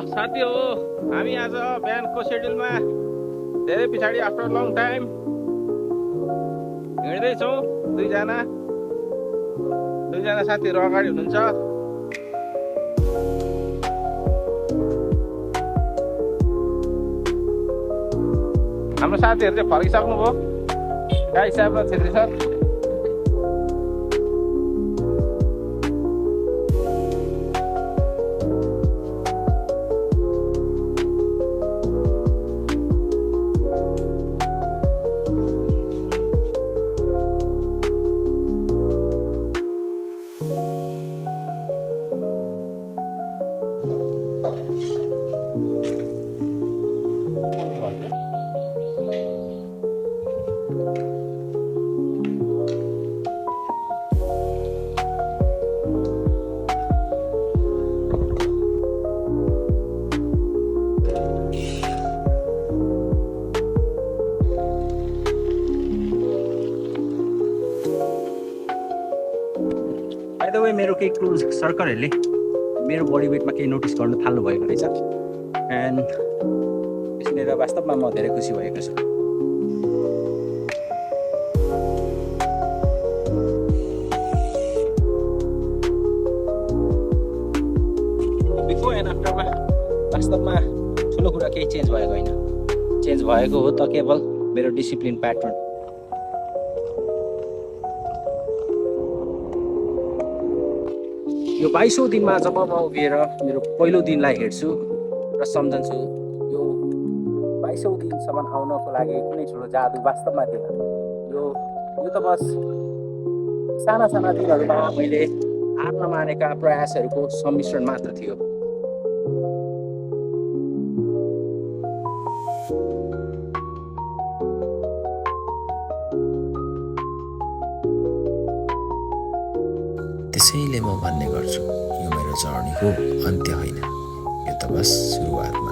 साथी हो हामी आज बिहानको सेड्युलमा धेरै पछाडि आफ्टर लङ टाइम हिँड्दैछौँ। दुईजना साथीहरू अगाडि हुनुहुन्छ। हाम्रो साथीहरू चाहिँ फर्किसक्नुभयो, गाई साहब र Chhetri sir. By the way मेरो केही क्लोज सर्कलहरूले मेरो बडी वेटमा केही नोटिस गर्नु थाल्नु भएको रहेछ एन्ड सुनेर वास्तवमा म धेरै खुसी भएको छु। बिफोर एन्ड आफ्टरमा वास्तवमा ठुलो कुरा केही चेन्ज भएको होइन। चेन्ज भएको हो त केवल मेरो डिसिप्लिन प्याटर्न। यो 22औं दिनमा जब म उभिएर मेरो पहिलो दिनलाई हेर्छु र सम्झन्छु यो 22औं दिनसम्म आउनको लागि कुनै ठुलो जादु वास्तवमा थिएन। यो त बस साना साना दिनहरूमा मैले हार नमानेका प्रयासहरूको सम्मिश्रण मात्र थियो। त्यसैले म भन्ने गर्छु यो मेरो जर्नीको अन्त्य होइन, यो त बस सुरुवात।